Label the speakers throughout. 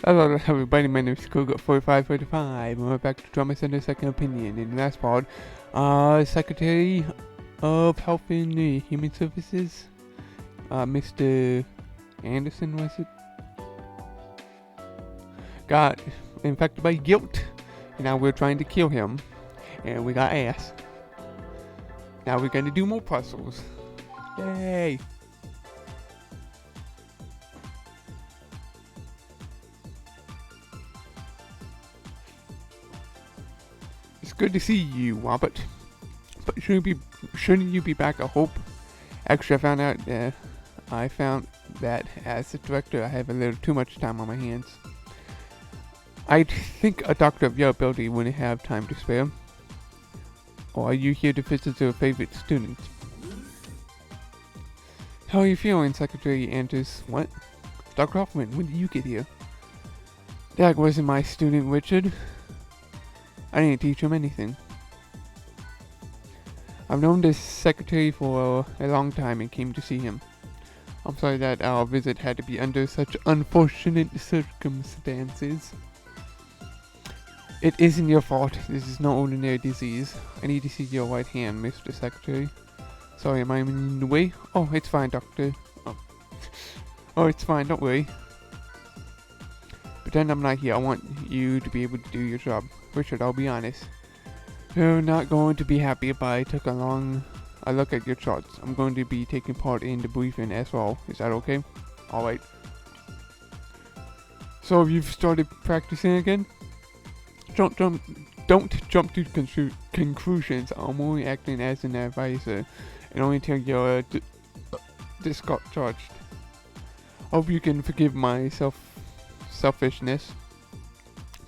Speaker 1: Hello everybody, my name is Cougar4545, and we're back to Trauma Center Second Opinion. In the last part, Secretary of Health and Human Services, Mr. Anderson, was it? Got infected by guilt, and now we're trying to kill him, and we got ass. Now we're gonna do more puzzles. Yay! It's good to see you, Robert. But shouldn't you be back? I hope. Actually, I found that as a director, I have a little too much time on my hands. I think a doctor of your ability wouldn't have time to spare. Or are you here to visit your favorite student? How are you feeling, Secretary Anders? What? Dr. Hoffman, when did you get here? That wasn't my student, Richard. I didn't teach him anything. I've known this secretary for a long time and came to see him. I'm sorry that our visit had to be under such unfortunate circumstances. It isn't your fault. This is no ordinary disease. I need to see your right hand, Mr. Secretary. Sorry, am I in the way? Oh, it's fine, Doctor. Oh, it's fine, don't worry. Pretend I'm not here. I want you to be able to do your job. Richard, I'll be honest. You're not going to be happy if I took a look at your charts. I'm going to be taking part in the briefing as well. Is that okay? Alright. So you've started practicing again? Don't jump to conclusions. I'm only acting as an advisor and only until you're discharged. Hope you can forgive my selfishness.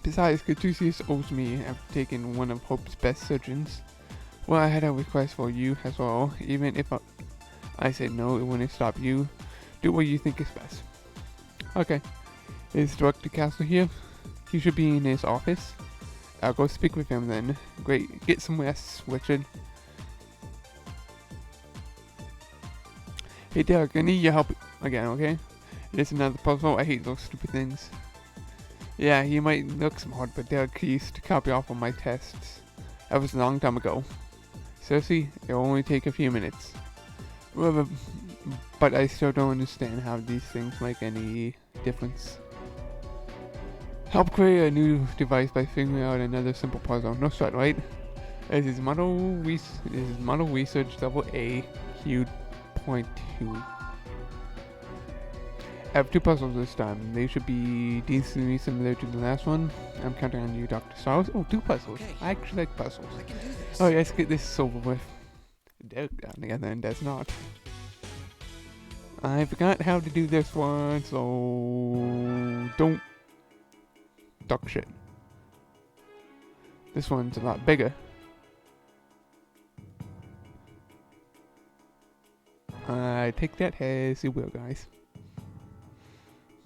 Speaker 1: Besides, Caduceus owes me after taking one of Hope's best surgeons. Well, I had a request for you as well. Even if I said no, it wouldn't stop you. Do what you think is best. Okay. Is Dr. Castle here? He should be in his office. I'll go speak with him then. Great. Get some rest, Richard. Hey Derek, I need your help again, okay? It's another puzzle. I hate those stupid things. Yeah, he might look smart, but Derek used to copy off on my tests. That was a long time ago. Seriously, it'll only take a few minutes. But I still don't understand how these things make any difference. Help create a new device by figuring out another simple puzzle. No sweat, right? This is Model Research Double A Q.2. I have two puzzles this time. They should be decently similar to the last one. I'm counting on you, Dr. Stiles. Oh, two puzzles. Okay. I actually like puzzles. Oh, let's get this over with. Derek down the other end does not. I forgot how to do this one, so don't talk shit. This one's a lot bigger. I take that as you will, guys.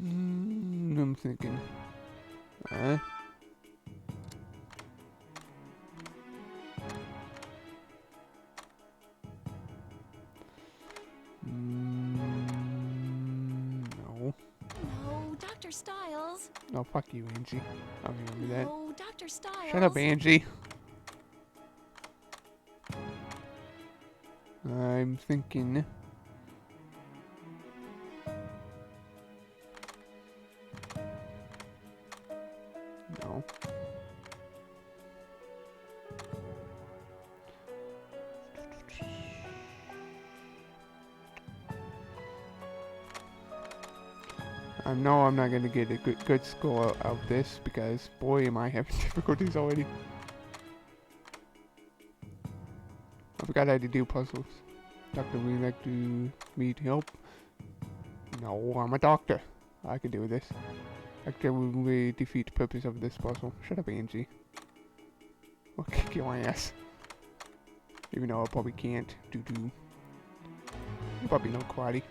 Speaker 1: I'm thinking. No.
Speaker 2: No, Dr. Stiles.
Speaker 1: Oh, fuck you, Angie. I'll remember that.
Speaker 2: No, Dr. Stiles.
Speaker 1: Shut up, Angie. I'm thinking. No. I know I'm not going to get a good score out of this because, boy, am I having difficulties already. I forgot how to do puzzles. Doctor, would you like me to help? No, I'm a doctor. I can do this. Doctor, will we defeat the purpose of this puzzle? Shut up, Angie. I'll kick your ass. Even though I probably can't. You probably know karate.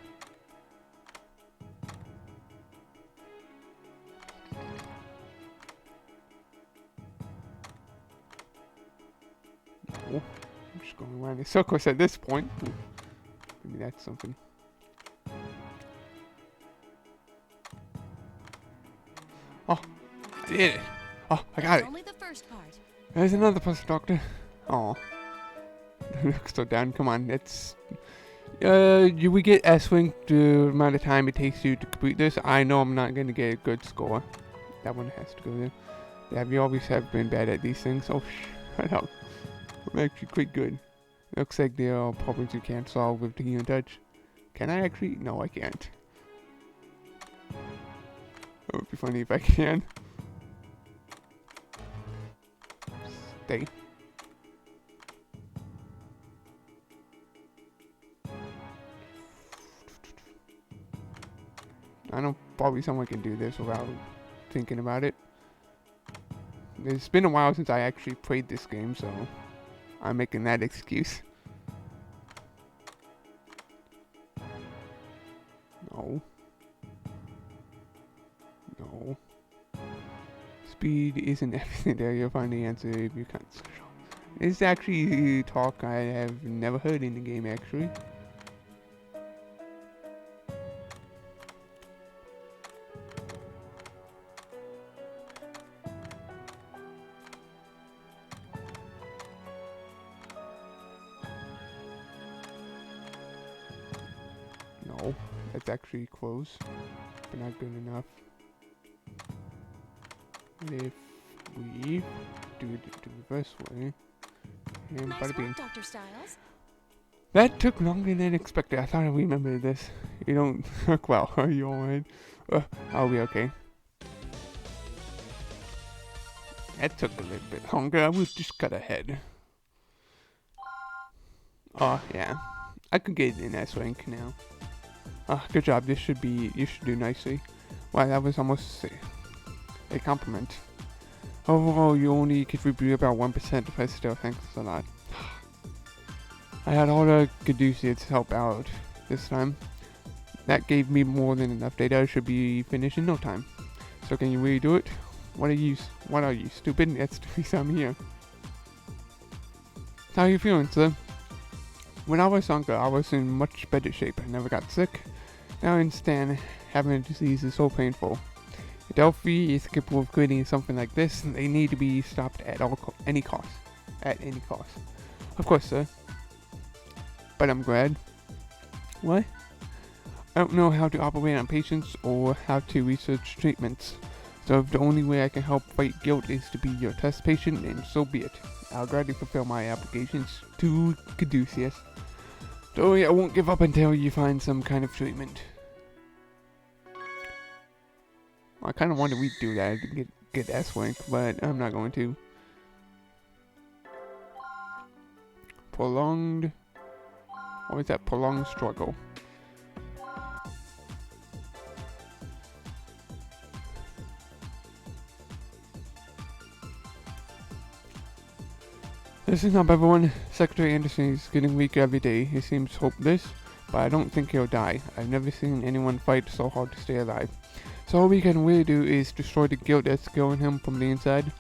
Speaker 1: No. I'm just going around in circles at this point. Maybe that's something. Oh, I did it. Oh, I got it.
Speaker 2: Only the first part.
Speaker 1: There's another puzzle, Doctor. Oh. Looks so down. Come on, it's... you we get S-Wing the amount of time it takes you to complete this. I know I'm not going to get a good score. That one has to go there. Yeah, we always have been bad at these things. Oh, shut up. I'm actually quite good. Looks like there are problems you can't solve with the human touch. Can I actually? No, I can't. It would be funny if I can. Stay. I know probably someone can do this without thinking about it. It's been a while since I actually played this game, so I'm making that excuse. No. No. Speed isn't everything there. You'll find the answer if you can't. It's actually talk I have never heard in the game, actually. No, that's actually close, but not good enough. If we do it the reverse way, and
Speaker 2: Nice
Speaker 1: bada bing.
Speaker 2: work, Dr. Styles.
Speaker 1: That took longer than expected. I thought I remembered this. You don't look well. Are you alright? I'll be okay. That took a little bit longer. I was just cut ahead. Oh, yeah. I could get in S rank now. Good job. This should be, you should do nicely. Wow, that was almost a compliment. Overall, you only contribute about 1%, but still, thanks a lot. I had all the Caduceus help out this time. That gave me more than enough data. I should be finished in no time. So can you really do it? What are you stupid? That's the reason I'm here. How are you feeling, sir? When I was younger, I was in much better shape. I never got sick. Now I understand having a disease is so painful. If Delphi is capable of creating something like this, they need to be stopped at any cost. At any cost. Of course, sir. But I'm glad. What? I don't know how to operate on patients or how to research treatments. So if the only way I can help fight guilt is to be your test patient, then so be it. I'll gladly fulfill my obligations to Caduceus. So I won't give up until you find some kind of treatment. I kind of wanted to redo that to get S-Rank, but I'm not going to. Prolonged... What was that? Prolonged struggle. Listen up, everyone. Secretary Anderson is getting weaker every day. He seems hopeless, but I don't think he'll die. I've never seen anyone fight so hard to stay alive. So all we can really do is destroy the guilt that's killing him from the inside.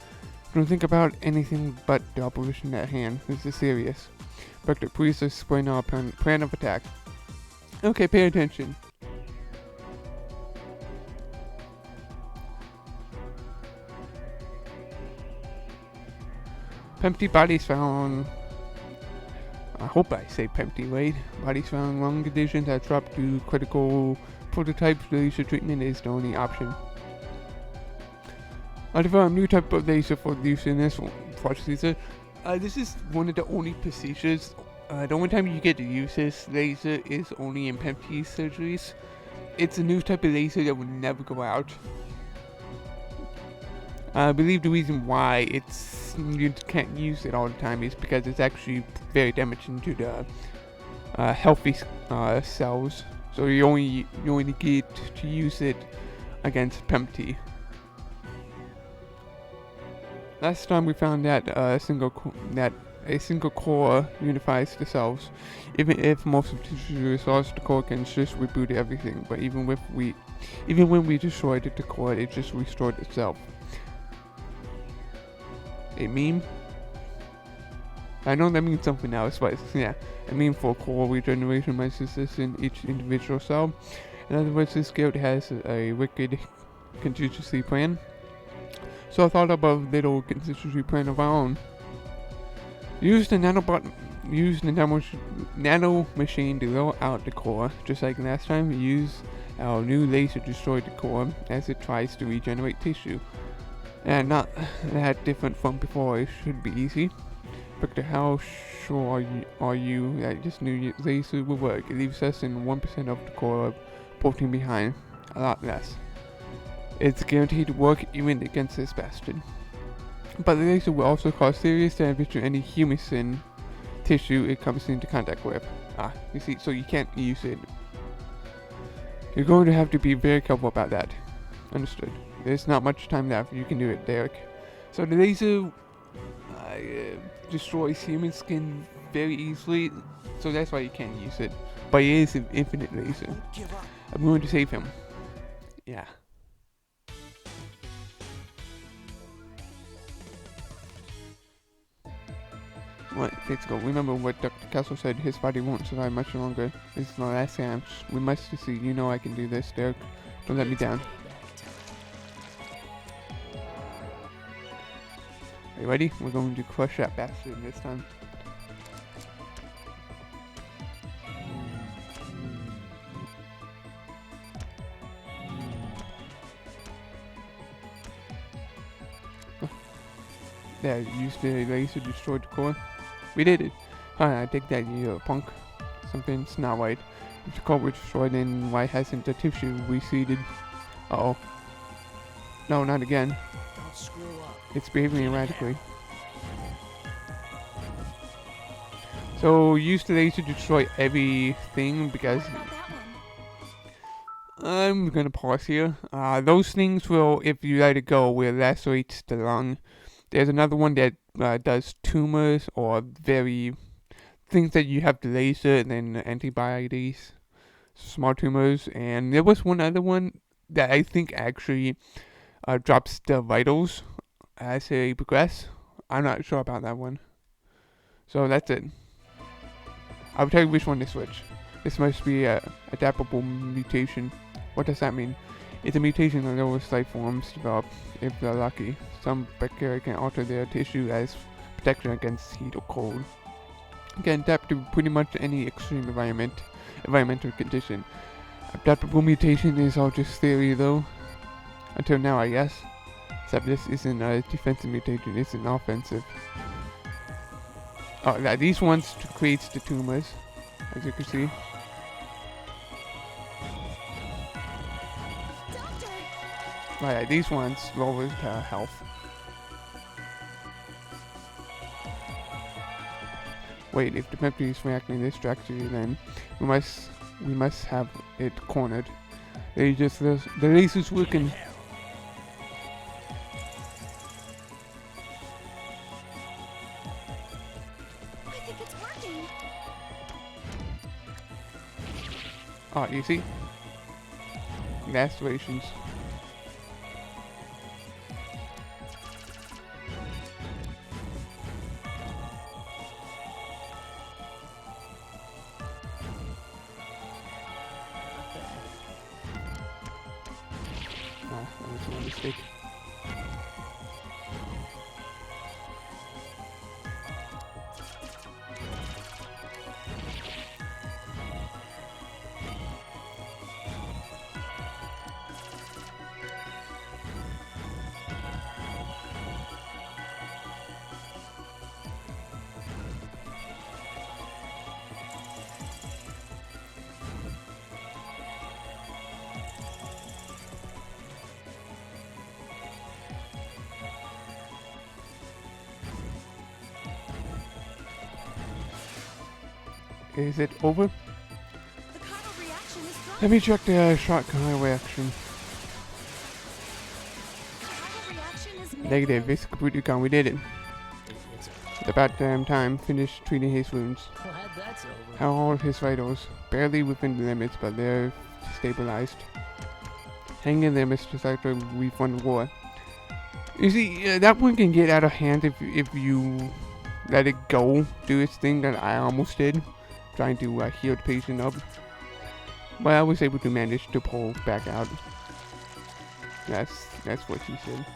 Speaker 1: Don't think about anything but the operation at hand. This is serious. Dr. Please explain our plan of attack. Okay, pay attention. Empty bodies found. I hope I say empty, right? Bodies found lung conditions that dropped to critical prototypes. Laser treatment is the only option. I developed a new type of laser for use in this procedure. This is one of the only procedures. The only time you get to use this laser is only in PEMT surgeries. It's a new type of laser that will never go out. I believe the reason why you can't use it all the time is because it's actually very damaging to the healthy cells. So you only get to use it against PEMT. Last time we found that a single core unifies the cells. Even if most of the tissue is lost, the core can just reboot everything. But even when we destroyed the core, it just restored itself. A meme? I know that means something else, but yeah. I mean for core regeneration messages in each individual cell. In other words, this guild has a wicked contingency plan. So I thought of a little consistency plan of our own. Use the nano machine to blow out the core, just like last time. Use our new laser to destroy the core as it tries to regenerate tissue. And not that different from before, it should be easy. Victor, how sure are you that this new laser will work? It leaves less than 1% of the core protein behind. A lot less. It's guaranteed to work even against this bastard. But the laser will also cause serious damage to any human skin tissue it comes into contact with. You see, so you can't use it. You're going to have to be very careful about that. Understood. There's not much time left. You can do it, Derek. So the laser destroys human skin very easily, so that's why you can't use it. But it is an infinite laser. I'm going to save him. Yeah. What? Let's go. Remember what Dr. Castle said. His body won't survive much longer. This is my last chance. We must succeed. You know I can do this, Derek. Don't let me down. Are you ready? We're going to crush that bastard this time. There, use the laser to destroy the core. We did it. I take that, you punk. Something's not right. If the core was destroyed, then why hasn't the tissue receded? Uh-oh. No, not again.
Speaker 3: Don't screw up.
Speaker 1: It's behaving erratically. So use the laser to destroy everything because
Speaker 2: What about that one?
Speaker 1: I'm gonna pause here. Those things will, if you let it go, will lacerate the lung. There's another one that does tumors or very things that you have to laser and then antibodies, small tumors, and there was one other one that I think actually drops the vitals as they progress. I'm not sure about that one. So that's it. I'll tell you which one to switch. This must be a adaptable mutation. What does that mean? It's a mutation that lowest life forms develop if they're lucky. Some bacteria can alter their tissue as protection against heat or cold. It can adapt to pretty much any extreme environmental condition. Adaptable mutation is all just theory though. Until now, I guess. Except this isn't a defensive mutation, it's an offensive. Oh, yeah, these ones creates the tumors, as you can see.
Speaker 2: Doctor!
Speaker 1: Right, these ones lower health. Wait, if the peptide is reacting this strategy, then we must have it cornered. The laser's working.
Speaker 2: I think it's working.
Speaker 1: Oh, you see? Lacerations. Oh, that was my mistake. Is it over?
Speaker 2: The chiral reaction is dropping.
Speaker 1: Let me check the shotgun reaction.
Speaker 2: Chiral reaction is
Speaker 1: Negative. It's completely gone. We did it.
Speaker 3: It's
Speaker 1: It's about damn time. Finish treating his wounds.
Speaker 3: glad that's over.
Speaker 1: How are all his vitals? Barely within the limits, but they're stabilized. Hang in there, Mr. Sector. We've won the war. You see, that one can get out of hand if you let it go, do its thing that I almost did, trying to heal the patient up. But I was able to manage to pull back out. That's what she said.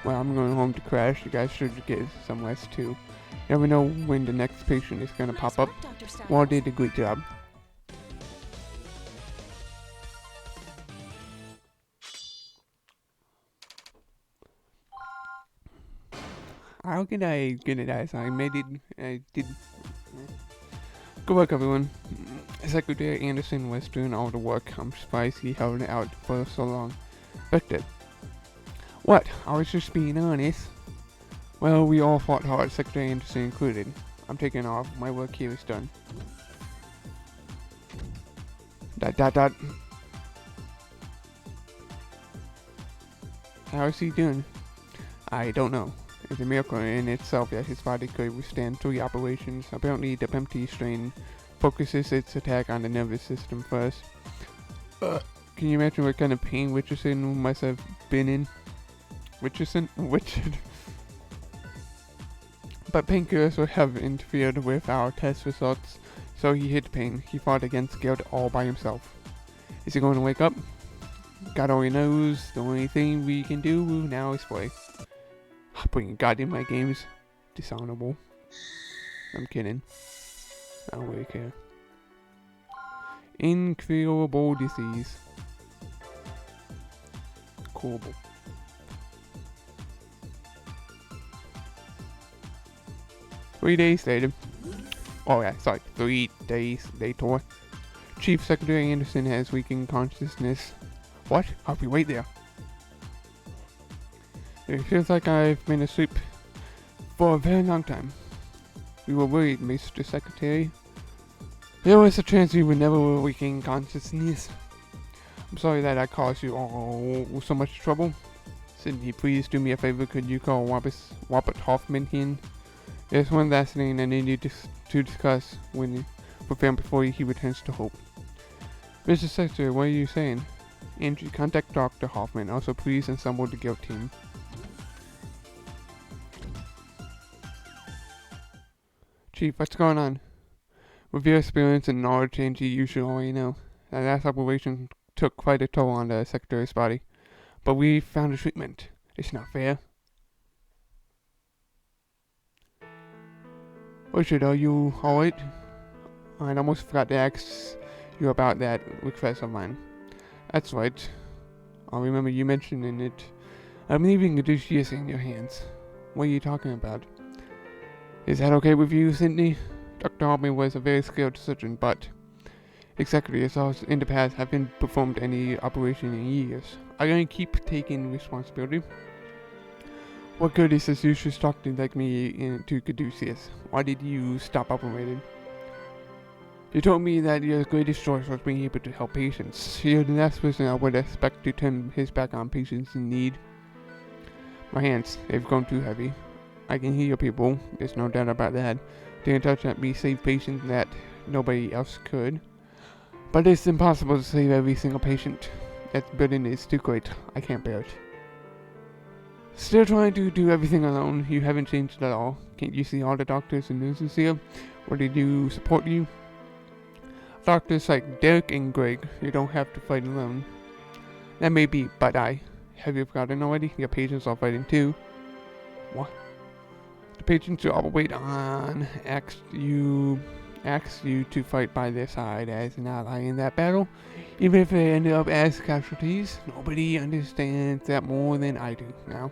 Speaker 1: Well, I'm going home to crash. You guys should get some rest too. You never know when the next patient is gonna
Speaker 2: Nice
Speaker 1: pop up.
Speaker 2: work, Dr. Stiles.
Speaker 1: Well, did a great job. How can I get it as I made it? I did. Good work, everyone. Secretary Anderson was doing all the work. I'm surprised he held it out for so long. Victor. What? I was just being honest. Well, we all fought hard, Secretary Anderson included. I'm taking off. My work here is done. ... How is he doing? I don't know. It's a miracle in itself that his body could withstand 3 operations. Apparently, the PMT strain focuses its attack on the nervous system first. Can you imagine what kind of pain Richardson must have been in? Richard. But painkillers would have interfered with our test results, so he hid pain. He fought against guilt all by himself. Is he going to wake up? God only knows. The only thing we can do now is play. Putting God in my games. Dishonorable. I'm kidding. I don't really care. Incurable disease. Curable. Three days later. Oh yeah, sorry. 3 days later. Chief Secretary Anderson has weakened consciousness. What? I'll be right there. It feels like I've been asleep for a very long time. We were worried, Mr. Secretary. There was a chance you would never regain consciousness. I'm sorry that I caused you all so much trouble. Sydney, please do me a favor. Could you call Robert Hoffman in? There's one last thing I need you to discuss with him before he returns to Hope. Mr. Secretary, what are you saying? Andrew, contact Dr. Hoffman. Also, please assemble the guilt team. Chief, what's going on? With your experience and knowledge, Angie, you should already know. That last operation took quite a toll on the Secretary's body. But we found a treatment. It's not fair. Richard, are you alright? I almost forgot to ask you about that request of mine. That's right. I remember you mentioning it. I'm leaving Caduceus in your hands. What are you talking about? Is that okay with you, Sydney? Dr. Hoffman was a very skilled surgeon, but exactly as us in the past haven't performed any operation in years. I'm going to keep taking responsibility. What good is this useless doctor like me into Caduceus? Why did you stop operating? You told me that your greatest choice was being able to help patients. You're the last person I would expect to turn his back on patients in need. My hands, they've grown too heavy. I can heal people, there's no doubt about that. They can touch at me, save patients that nobody else could. But it's impossible to save every single patient. That burden is too great. I can't bear it. Still trying to do everything alone. You haven't changed at all. Can't you see all the doctors and nurses here? Or did you support you? Doctors like Derek and Greg, you don't have to fight alone. That may be, but have you forgotten already? Your patients are fighting too. What? The patients you operate on asked you to fight by their side as an ally in that battle. Even if they ended up as casualties, nobody understands that more than I do now.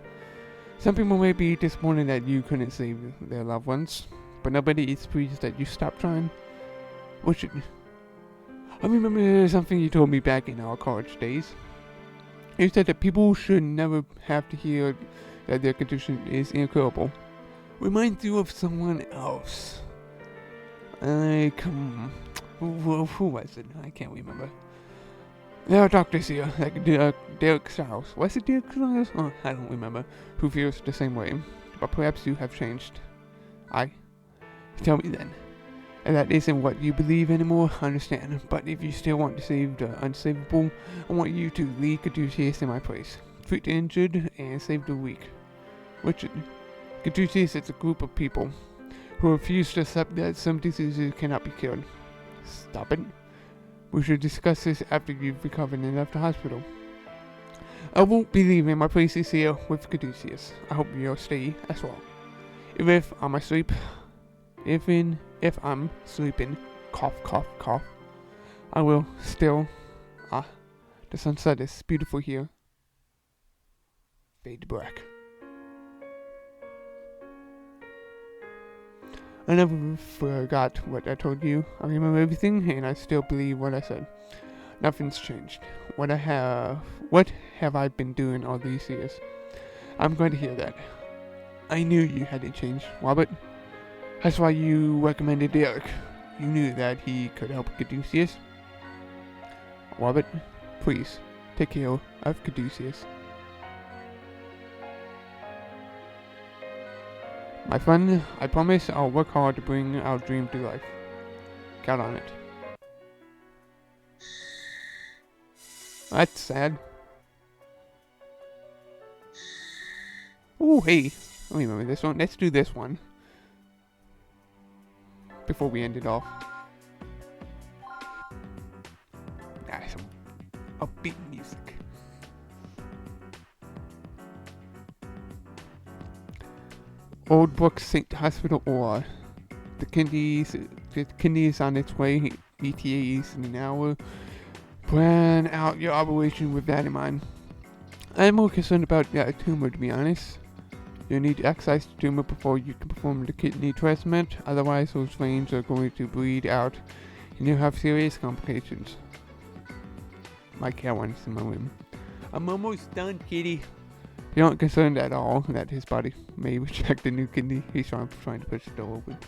Speaker 1: Some people may be disappointed that you couldn't save their loved ones, but nobody is pleased that you stopped trying. I remember something you told me back in our college days. You said that people should never have to hear that their condition is incurable. Reminds you of someone else. Who was it? I can't remember. There are doctors here, like Derek Stiles. Was it Derek Stiles? Oh, I don't remember. Who feels the same way. But perhaps you have changed. Tell me then. And that isn't what you believe anymore, I understand. But if you still want to save the unsavable, I want you to lead Caduceus in my place. Treat the injured and save the weak. Richard, Caduceus is a group of people who refuse to accept that some diseases cannot be cured. Stop it. We should discuss this after you've recovered and left the hospital. I won't be leaving my places here with Caduceus. I hope you'll stay as well. If I'm asleep, even if I'm sleeping, cough, cough, cough, I will still, the sunset is beautiful here. Fade to black. I never forgot what I told you. I remember everything, and I still believe what I said. Nothing's changed. What have I been doing all these years? I'm going to hear that. I knew you hadn't changed, Robert. That's why you recommended Derek. You knew that he could help Caduceus. Robert, please, take care of Caduceus. My friend, I promise I'll work hard to bring our dream to life. Count on it. That's sad. Oh, hey. I remember this one. Let's do this one. Before we end it off. Some upbeat music. Old Brook St. Hospital or the kidney is on its way. ETAs in an hour. Plan out your operation with that in mind. I'm more concerned about that tumor, to be honest. You'll need to excise the tumor before you can perform the kidney transplant, otherwise those veins are going to bleed out and you'll have serious complications. My cat wants in my room. I'm almost done, kitty. You're not concerned at all that his body may reject the new kidney. He's trying to push the door open.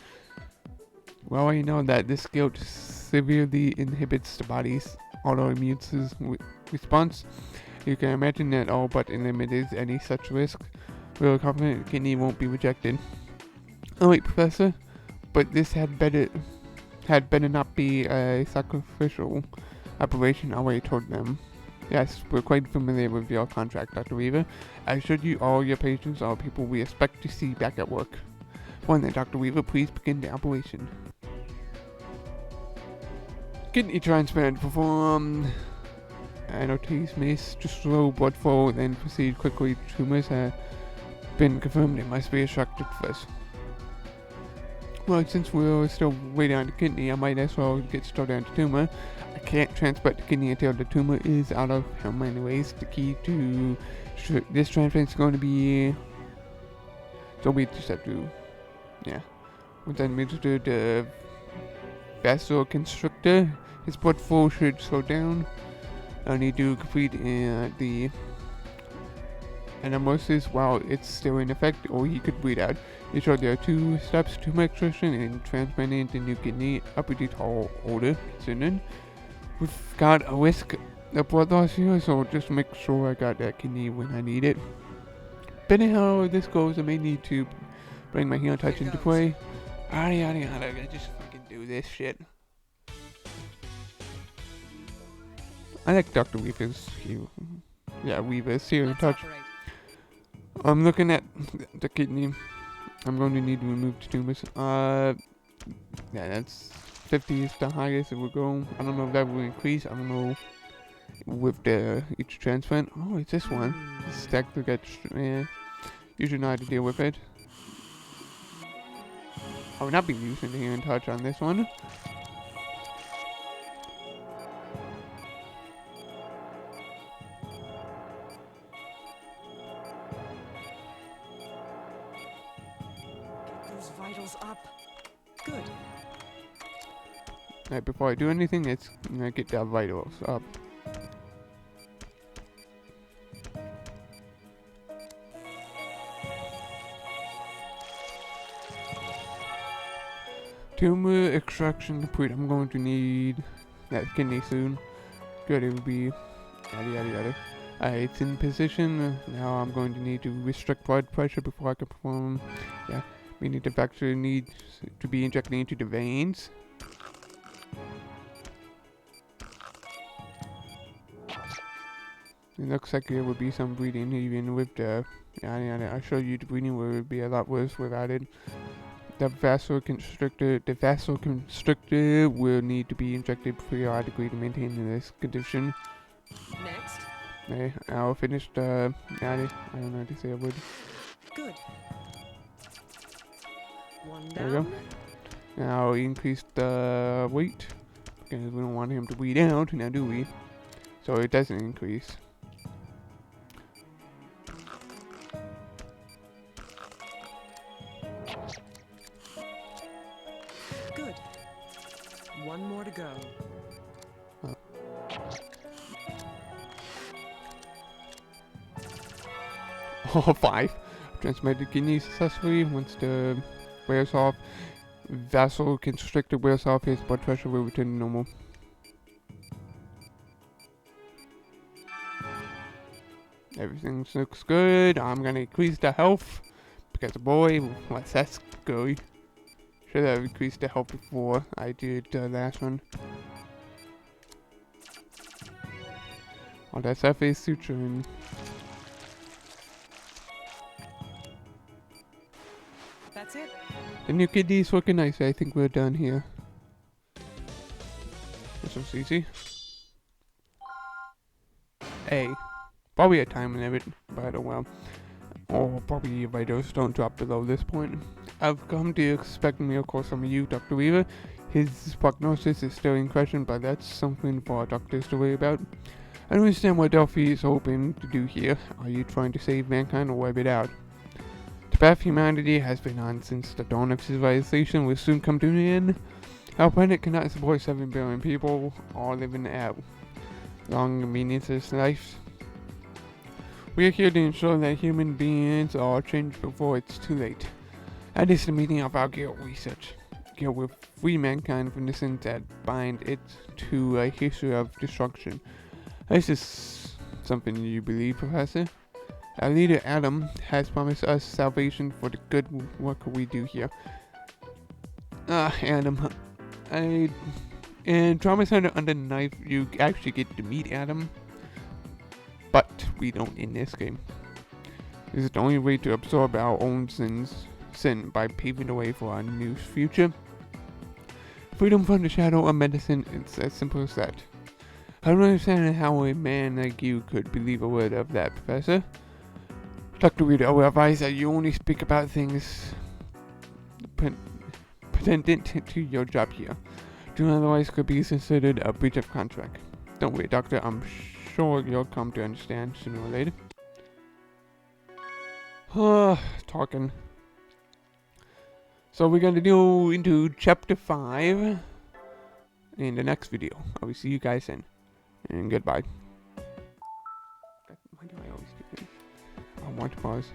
Speaker 1: Well, you know that this guilt severely inhibits the body's autoimmune response. You can imagine that all but eliminates any such risk. We're confident the kidney won't be rejected. Oh wait, Professor, but this had better not be a sacrificial operation. I already told them. Yes, we're quite familiar with your contract, Dr. Weaver. I assured you all your patients are people we expect to see back at work. One then, Dr. Weaver, please begin the operation. Kidney transplant performed. Annotates miss to slow blood flow, then proceed quickly. Tumors have been confirmed. It must be extracted first. Well, since we're still waiting on the kidney, I might as well get started on the tumor. I can't transplant the kidney until the tumor is out of him anyways. The key to this transplant is going to be... So we just have to... Yeah. Once I administer the vasoconstrictor, his blood flow should slow down. I need to complete the anamorphosis while it's still in effect, or he could bleed out. You sure there are 2 steps: tumor extraction and transplanting the new kidney. Up with the tall order, considering we've got a risk of blood loss here, so just make sure I got that kidney when I need it. Depending how this goes, I may need to bring my healing touch into play. Yada yada yada. I just fucking do this shit. I like Dr. Weaver's Weaver's healing touch. I'm looking at the kidney. I'm going to need to remove the tumors. Yeah, that's 50 is the highest it will go. I don't know if that will increase. I don't know with the each transplant. Oh, it's this one. Stack to get. Yeah, you should know how to deal with it. I will not be using the healing touch on this one.
Speaker 2: Vitals up. Good.
Speaker 1: Alright, before I do anything, let's get the vitals up. Tumor extraction complete. I'm going to need that kidney soon. Good, it will be yada yada yada. Alright, it's in position. Now I'm going to need to restrict blood pressure before I can perform. Yeah. Meaning the factor needs to be injected into the veins. It looks like there would be some bleeding even with the... I showed you the bleeding would be a lot worse without it. The vasoconstrictor will need to be injected periodically to maintain this condition.
Speaker 2: Next.
Speaker 1: Okay, I'll finish the... I don't know how to say a word.
Speaker 2: Good. One
Speaker 1: There we go.
Speaker 2: down.
Speaker 1: Now increase the weight, because we don't want him to bleed out, now do we? So it doesn't increase.
Speaker 2: Good. One more to go.
Speaker 1: Oh, 5. Transmitted kidney successfully. Once the wears off, vasoconstrictor wears off, his blood pressure will return to normal. Everything looks good. I'm gonna increase the health because boy, what's that scary? Should have increased the health before I did the last one. Oh, that's FA suturing.
Speaker 2: That's it.
Speaker 1: The new kidney's looking nice. I think we're done here. This one's easy. A. Probably a time limit, but oh well. Or probably vitals don't drop below this point. I've come to expect miracles from you, Dr. Weaver. His prognosis is still in question, but that's something for our doctors to worry about. I don't understand what Delphi is hoping to do here. Are you trying to save mankind or wipe it out? The path humanity has been on since the dawn of civilization will soon come to an end. Our planet cannot support 7 billion people all living out long and meaningless lives. We are here to ensure that human beings are changed before it's too late. That is the meaning of our Guild research. Guild will free mankind from the sins that bind it to a history of destruction. This is something you believe, Professor? Our leader, Adam, has promised us salvation for the good work we do here. Adam, in Trauma Center Under the Knife, you actually get to meet Adam. But we don't in this game. This is the only way to absorb our own sin by paving the way for our new future. Freedom from the shadow of medicine, it's as simple as that. I don't understand how a man like you could believe a word of that, Professor. Dr. Weaver, I will advise that you only speak about things pertinent to your job here. Doing otherwise could be considered a breach of contract. Don't worry, Doctor, I'm sure you'll come to understand sooner or later. Talking. So we're going to go into chapter 5 in the next video. I will see you guys then. And goodbye. Why do I always do this? I want to pause.